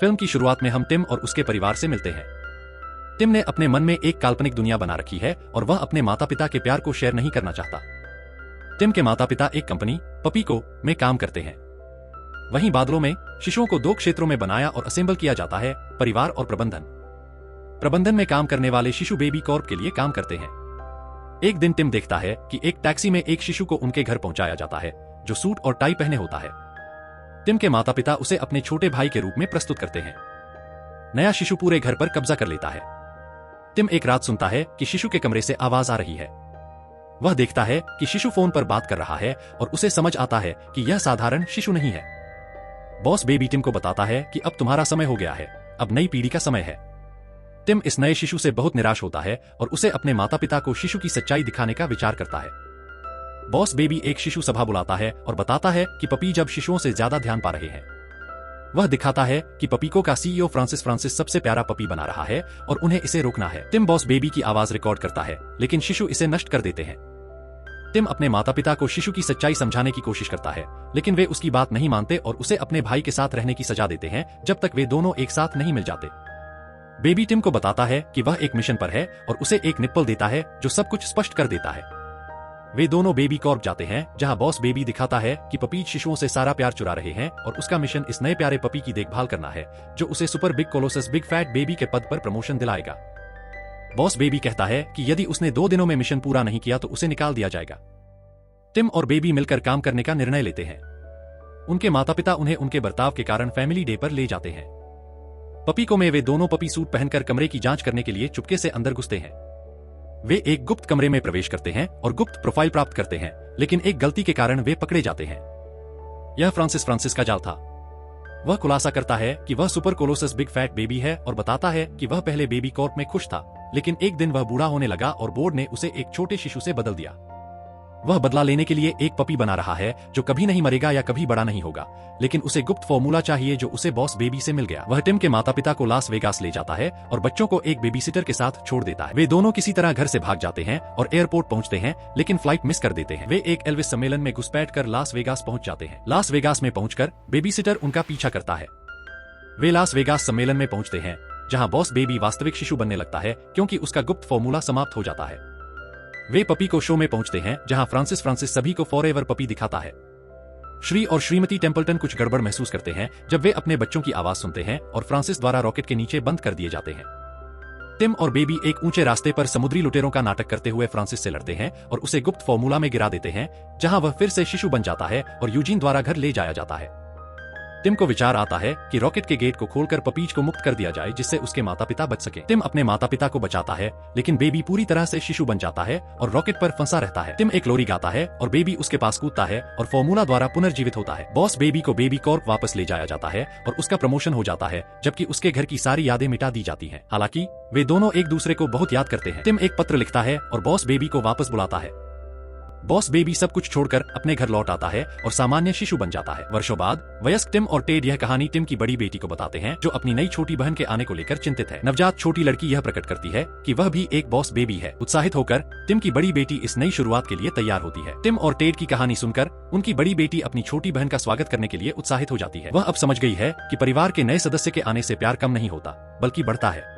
Film की शुरुआत में हम टिम और उसके परिवार से मिलते हैं। टिम ने अपने मन में एक काल्पनिक दुनिया बना रखी है और वह अपने माता पिता के प्यार को शेयर नहीं करना चाहता। टिम के माता पिता एक कंपनी पपीको में काम करते हैं। वहीं बादलों में शिशुओं को 2 क्षेत्रों में बनाया और असेंबल किया जाता है, परिवार और प्रबंधन। प्रबंधन में काम करने वाले शिशु बेबी कॉर्प के लिए काम करते हैं। एक दिन टिम देखता है कि एक टैक्सी में एक शिशु को उनके घर पहुंचाया जाता है जो सूट और टाई पहने होता है। टिम के माता पिता उसे अपने छोटे भाई के रूप में प्रस्तुत करते हैं। नया शिशु पूरे घर पर कब्जा कर लेता है। टिम एक रात सुनता है कि शिशु के कमरे से आवाज आ रही है। वह देखता है कि शिशु फोन पर बात कर रहा है और उसे समझ आता है कि यह साधारण शिशु नहीं है। बॉस बेबी टिम को बताता है कि अब तुम्हारा समय हो गया है, अब नई पीढ़ी का समय है। टिम इस नए शिशु से बहुत निराश होता है और उसे अपने माता पिता को शिशु की सच्चाई दिखाने का विचार करता है। बॉस बेबी एक शिशु सभा बुलाता है और बताता है कि पपी जब शिशुओं से ज्यादा ध्यान पा रहे हैं। वह दिखाता है कि पपीको का सीईओ फ्रांसिस सबसे प्यारा पपी बना रहा है और उन्हें इसे रोकना है। टिम बॉस बेबी की आवाज रिकॉर्ड करता है, लेकिन शिशु इसे नष्ट कर देते हैं। टिम अपने माता पिता को शिशु की सच्चाई समझाने की कोशिश करता है, लेकिन वे उसकी बात नहीं मानते और उसे अपने भाई के साथ रहने की सजा देते हैं जब तक वे दोनों एक साथ नहीं मिल जाते। बेबी टिम को बताता है कि वह एक मिशन पर है और उसे एक निप्पल देता है जो सब कुछ स्पष्ट कर देता है। वे दोनों बेबी कॉर्प जाते हैं जहां बॉस बेबी दिखाता है कि पपी शिशुओं से सारा प्यार चुरा रहे हैं और उसका मिशन इस नए प्यारे पपी की देखभाल करना है जो उसे super big Colossus big fat baby के पद पर प्रमोशन दिलाएगा। बॉस बेबी कहता है कि यदि उसने 2 दिनों में मिशन पूरा नहीं किया तो उसे निकाल दिया जाएगा। टिम और बेबी मिलकर काम करने का निर्णय लेते हैं। उनके माता पिता उन्हें उनके बर्ताव के कारण फैमिली डे पर ले जाते हैं। पपीको में वे दोनों पपी सूट पहनकर कमरे की जांच करने के लिए चुपके से अंदर घुसते हैं। वे एक गुप्त कमरे में प्रवेश करते हैं और गुप्त प्रोफाइल प्राप्त करते हैं, लेकिन एक गलती के कारण वे पकड़े जाते हैं। यह फ्रांसिस का जाल था। वह खुलासा करता है कि वह super Colossus big fat baby है और बताता है कि वह पहले बेबी कॉर्प में खुश था, लेकिन एक दिन वह बूढ़ा होने लगा और बोर्ड ने उसे एक छोटे शिशु से बदल दिया। वह बदला लेने के लिए एक पपी बना रहा है जो कभी नहीं मरेगा या कभी बड़ा नहीं होगा, लेकिन उसे गुप्त फॉर्मूला चाहिए जो उसे बॉस बेबी से मिल गया। वह टिम के माता पिता को लास वेगास ले जाता है और बच्चों को एक बेबीसिटर के साथ छोड़ देता है। वे दोनों किसी तरह घर से भाग जाते हैं और एयरपोर्ट पहुंचते हैं, लेकिन फ्लाइट मिस कर देते हैं। वे एक एल्विस सम्मेलन में घुसपैठ कर लास वेगास पहुंच जाते हैं। लास वेगास में पहुंचकर बेबीसिटर उनका पीछा करता है। वे लास वेगास सम्मेलन में पहुंचते हैं जहां बॉस बेबी वास्तविक शिशु बनने लगता है क्योंकि उसका गुप्त फॉर्मूला समाप्त हो जाता है। वे पपी को शो में पहुंचते हैं जहां फ्रांसिस सभी को फॉरएवर पपी दिखाता है। श्री और श्रीमती टेम्पल्टन कुछ गड़बड़ महसूस करते हैं जब वे अपने बच्चों की आवाज सुनते हैं और फ्रांसिस द्वारा रॉकेट के नीचे बंद कर दिए जाते हैं। टिम और बेबी एक ऊंचे रास्ते पर समुद्री लुटेरों का नाटक करते हुए फ्रांसिस से लड़ते हैं और उसे गुप्त फॉर्मूला में गिरा देते हैं जहां वह फिर से शिशु बन जाता है और यूजीन द्वारा घर ले जाया जाता है। टिम को विचार आता है कि रॉकेट के गेट को खोलकर पपीज को मुक्त कर दिया जाए जिससे उसके माता पिता बच सके। टिम अपने माता पिता को बचाता है, लेकिन बेबी पूरी तरह से शिशु बन जाता है और रॉकेट पर फंसा रहता है। टिम एक लोरी गाता है और बेबी उसके पास कूदता है और फॉर्मूला द्वारा पुनर्जीवित होता है। बॉस बेबी को बेबी कॉर्प वापस ले जाया जाता है और उसका प्रमोशन हो जाता है, जबकि उसके घर की सारी यादें मिटा दी जाती हैं। हालांकि वे दोनों एक दूसरे को बहुत याद करते हैं। टिम एक पत्र लिखता है और बॉस बेबी को वापस बुलाता है। बॉस बेबी सब कुछ छोड़कर अपने घर लौट आता है और सामान्य शिशु बन जाता है। वर्षों बाद वयस्क टिम और टेड यह कहानी टिम की बड़ी बेटी को बताते हैं जो अपनी नई छोटी बहन के आने को लेकर चिंतित है। नवजात छोटी लड़की यह प्रकट करती है कि वह भी एक बॉस बेबी है। उत्साहित होकर टिम की बड़ी बेटी इस नई शुरुआत के लिए तैयार होती है। टिम और टेड की कहानी सुनकर उनकी बड़ी बेटी अपनी छोटी बहन का स्वागत करने के लिए उत्साहित हो जाती है। वह अब समझ गई है कि परिवार के नए सदस्य के आने से प्यार कम नहीं होता बल्कि बढ़ता है।